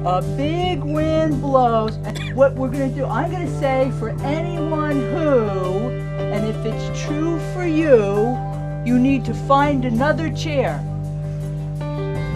A big wind blows. And what we're going to do, I'm going to say for anyone who, and if it's true for you, you need to find another chair.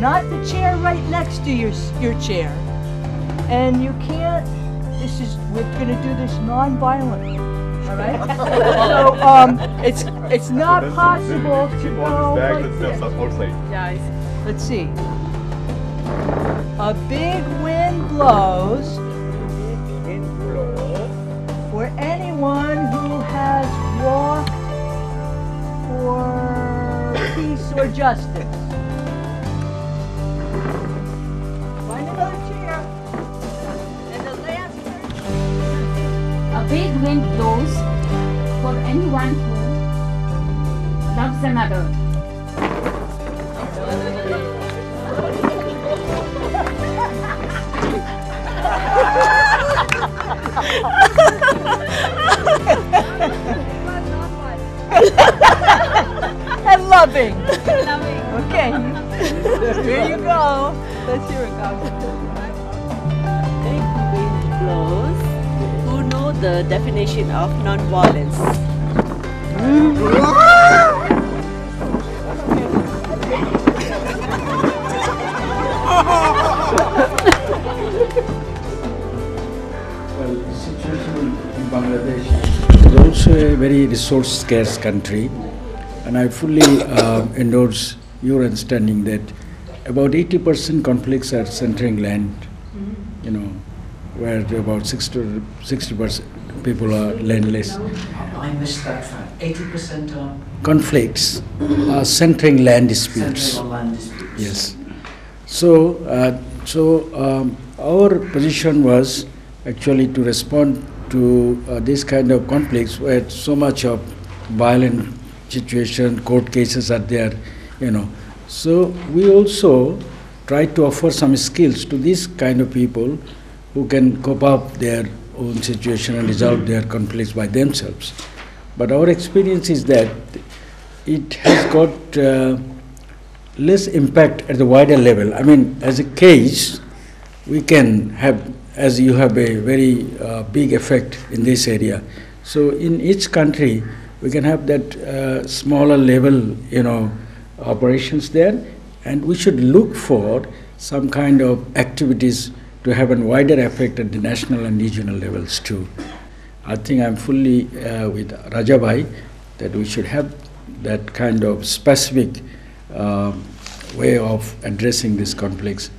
Not the chair right next to your chair. And you can't, we're going to do this non-violently. All right? So it's not possible to go like this. Let's see. A big wind blows for anyone who has walked for peace or justice. Find another chair. And the last person. A big wind blows for anyone who loves another. And loving. Okay. Here you go. Let's hear it, guys. Big wind blows. Who know the definition of non-violence? Well, the situation in Bangladesh is also a very resource-scarce country, and I fully endorse your understanding that about 80% conflicts are centering land, where about 60% people are landless. I missed that fact. 80% are conflicts are centering land disputes. centering on land disputes. Yes. So, our position was actually to respond to this kind of conflicts where so much of violent situation, court cases are there, So we also try to offer some skills to these kind of people who can cope up their own situation and resolve their conflicts by themselves. But our experience is that it has got less impact at the wider level. I mean, as a case, we can have, as you have a very big effect in this area. So in each country, we can have that smaller level, operations there, and we should look for some kind of activities to have a wider effect at the national and regional levels too. I think I'm fully with Rajabhai that we should have that kind of specific way of addressing these conflicts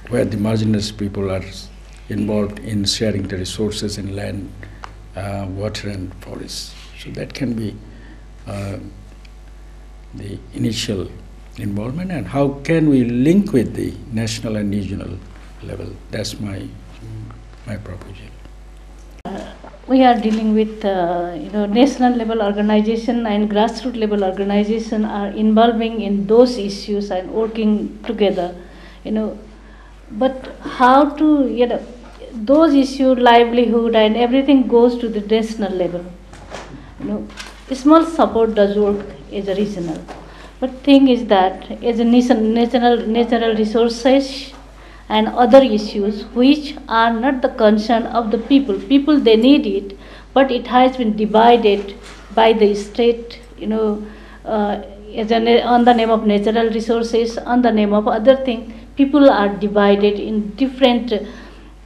where the marginalized people are involved in sharing the resources in land, water and forests. So that can be the initial involvement, and how can we link with the national and regional level? That's my proposal. We are dealing with national level organization and grassroots level organization are involving in those issues and working together, But how to, those issues, livelihood and everything goes to the national level. Small support does work as a regional. But thing is that as a natural resources and other issues which are not the concern of the people. People, they need it, but it has been divided by the state, on the name of natural resources, on the name of other things. People are divided in different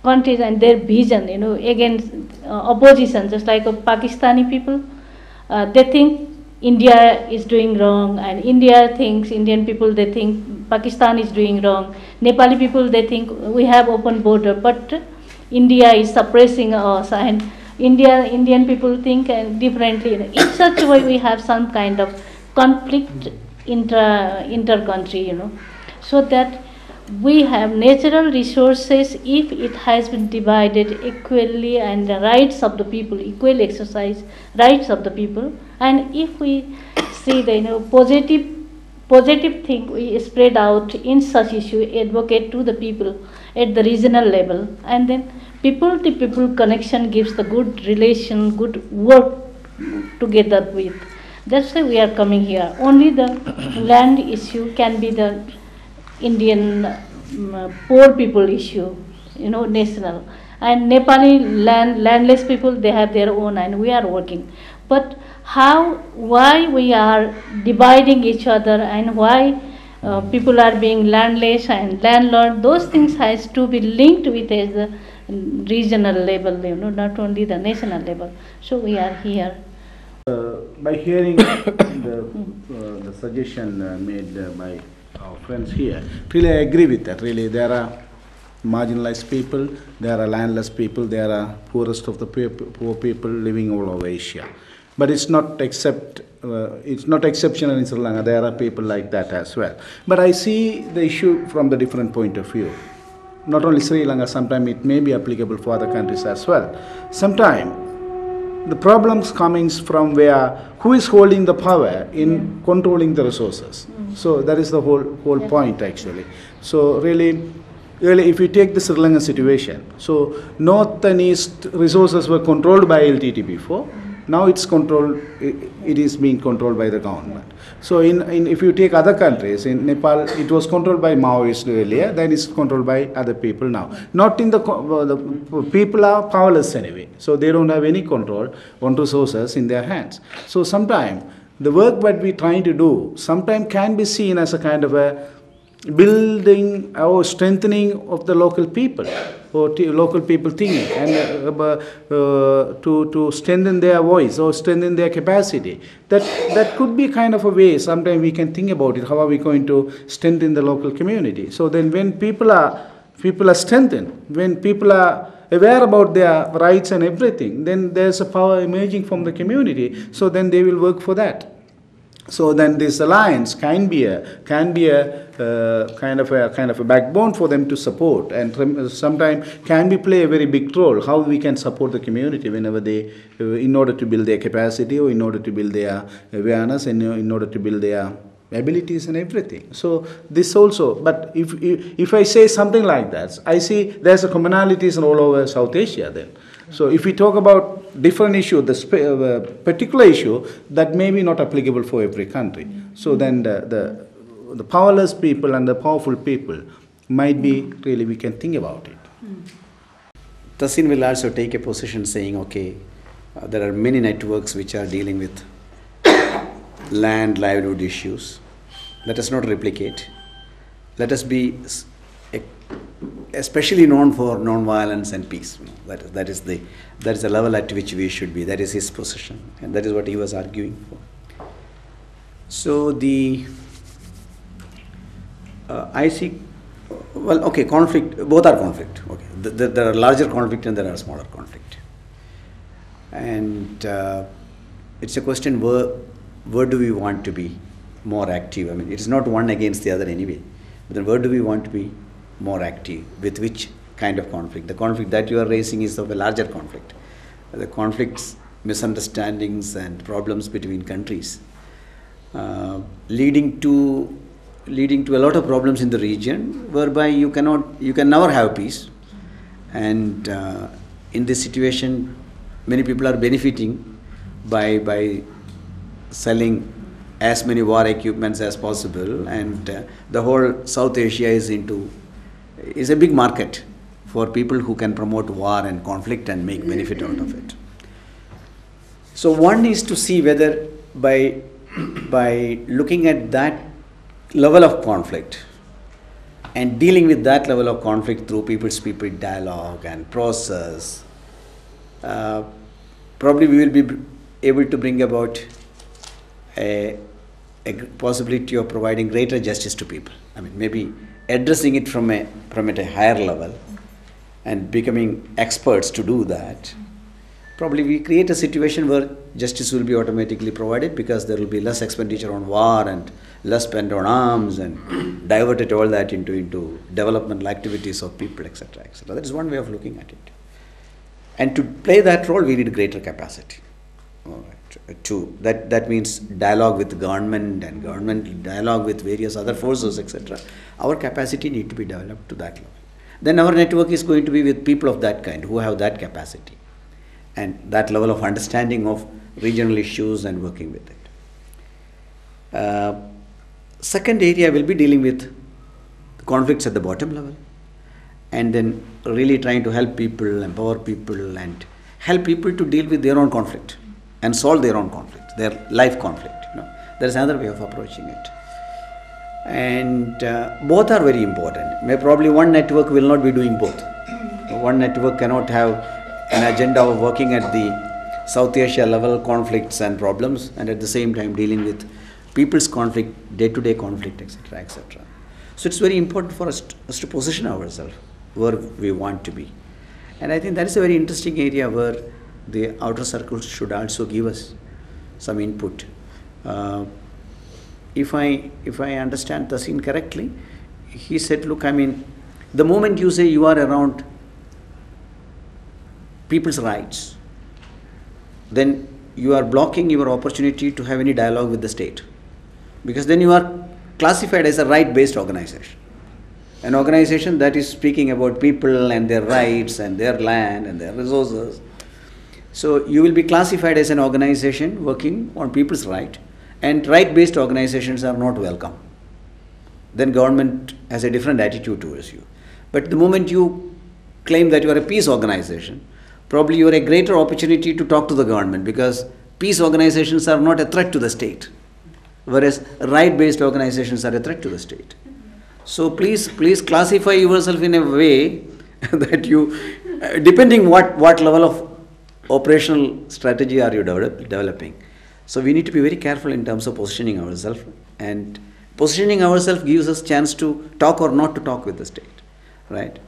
countries and their vision, against opposition, just like Pakistani people. They think India is doing wrong, and Indian people, they think Pakistan is doing wrong. Nepali people, they think we have open border, but India is suppressing us, and Indian people think differently. In such a way, we have some kind of conflict inter-country, so that we have natural resources if it has been divided equally, and the rights of the people, equal exercise rights of the people, and if we see the positive thing we spread out in such issue, advocate to the people at the regional level, and then people to people connection gives the good relation, good work together with. That's why we are coming here. Only the land issue can be the Indian poor people issue, national. And Nepali landless people, they have their own, and we are working. But why we are dividing each other, and why people are being landless and landlord, those things has to be linked with the regional level, not only the national level. So we are here. By hearing the suggestion made by our friends here, really I agree with that. Really, there are marginalized people, there are landless people, there are poorest of the poor people living all over Asia. But it's not exceptional in Sri Lanka. There are people like that as well. But I see the issue from the different point of view. Not only Sri Lanka, sometimes it may be applicable for other countries as well. Sometimes the problems coming from who is holding the power in controlling the resources. So that is the whole point actually. So really, if you take the Sri Lankan situation, so north and east resources were controlled by LTT before. Now it's controlled. It is being controlled by the government. So if you take other countries, in Nepal it was controlled by Maoists earlier. Then it's controlled by other people now. Not in the people are powerless anyway. So they don't have any control on resources in their hands. So sometimes the work that we're trying to do sometimes can be seen as a kind of a building or strengthening of the local people, or local people thinking, and to strengthen their voice or strengthen their capacity. That could be kind of a way. Sometimes we can think about it. How are we going to strengthen the local community? So then, when people are strengthened, when people are aware about their rights and everything, then there's a power emerging from the community. So then they will work for that. So then this alliance can be a kind of a backbone for them to support, and sometimes can play a very big role. How we can support the community whenever they, in order to build their capacity, or in order to build their awareness, and in order to build their abilities and everything. So this also. But if I say something like that, I see there's a commonalities all over South Asia then. So if we talk about different issue, the particular issue, that may be not applicable for every country. So then the powerless people and the powerful people might be, really we can think about it. Tasin will also take a position saying, okay, there are many networks which are dealing with land livelihood issues. Let us not replicate. Let us be especially known for non-violence and peace. That is the level at which we should be. That is his position, and that is what he was arguing for. So I see. Well, okay, conflict. Both are conflict. Okay, there are larger conflict and there are smaller conflict, and it's a question where do we want to be more active? I mean, it is not one against the other anyway. But then where do we want to be more active? With which kind of conflict? The conflict that you are raising is of a larger conflict. The conflicts, misunderstandings and problems between countries, leading to a lot of problems in the region, whereby you can never have peace. And in this situation, many people are benefiting by selling as many war equipments as possible, and the whole South Asia is a big market for people who can promote war and conflict and make benefit out of it. So one is to see whether by looking at that level of conflict and dealing with that level of conflict through people-to-people dialogue and process, probably we will be able to bring about a possibility of providing greater justice to people. I mean, maybe addressing it from at a higher level and becoming experts to do that. Probably we create a situation where justice will be automatically provided, because there will be less expenditure on war and less spent on arms, and diverted all that into developmental activities of people, etc., etc. That is one way of looking at it. And to play that role, we need greater capacity. All right. That means dialogue with the government and governmental dialogue with various other forces, etc. Our capacity need to be developed to that level. Then our network is going to be with people of that kind, who have that capacity and that level of understanding of regional issues and working with it. Second area will be dealing with conflicts at the bottom level, and then really trying to help people, empower people, and help people to deal with their own conflict and solve their own conflict, their life conflict. There is another way of approaching it. And both are very important. Probably one network will not be doing both. One network cannot have an agenda of working at the South Asia level conflicts and problems, and at the same time dealing with people's conflict, day-to-day conflict, etc., etc. So it's very important for us to position ourselves where we want to be. And I think that is a very interesting area where the outer circles should also give us some input. If I understand Tasin correctly, he said, look, I mean, the moment you say you are around people's rights, then you are blocking your opportunity to have any dialogue with the state. Because then you are classified as a right-based organization. An organization that is speaking about people and their rights and their land and their resources. So you will be classified as an organization working on people's right, and right-based organizations are not welcome. Then government has a different attitude towards you. But the moment you claim that you are a peace organization, probably you are a greater opportunity to talk to the government, because peace organizations are not a threat to the state, whereas right-based organizations are a threat to the state. So please classify yourself in a way that you, depending what level of operational strategy are you developing. So we need to be very careful in terms of positioning ourselves, and positioning ourselves gives us chance to talk or not to talk with the state, right?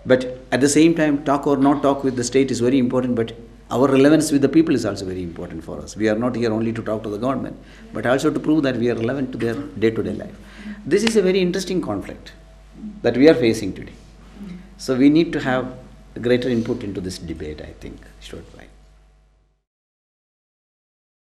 But at the same time, talk or not talk with the state is very important, but our relevance with the people is also very important for us. We are not here only to talk to the government, but also to prove that we are relevant to their day-to-day life. This is a very interesting conflict that we are facing today. So we need to have a greater input into this debate, I think, Shortwhile.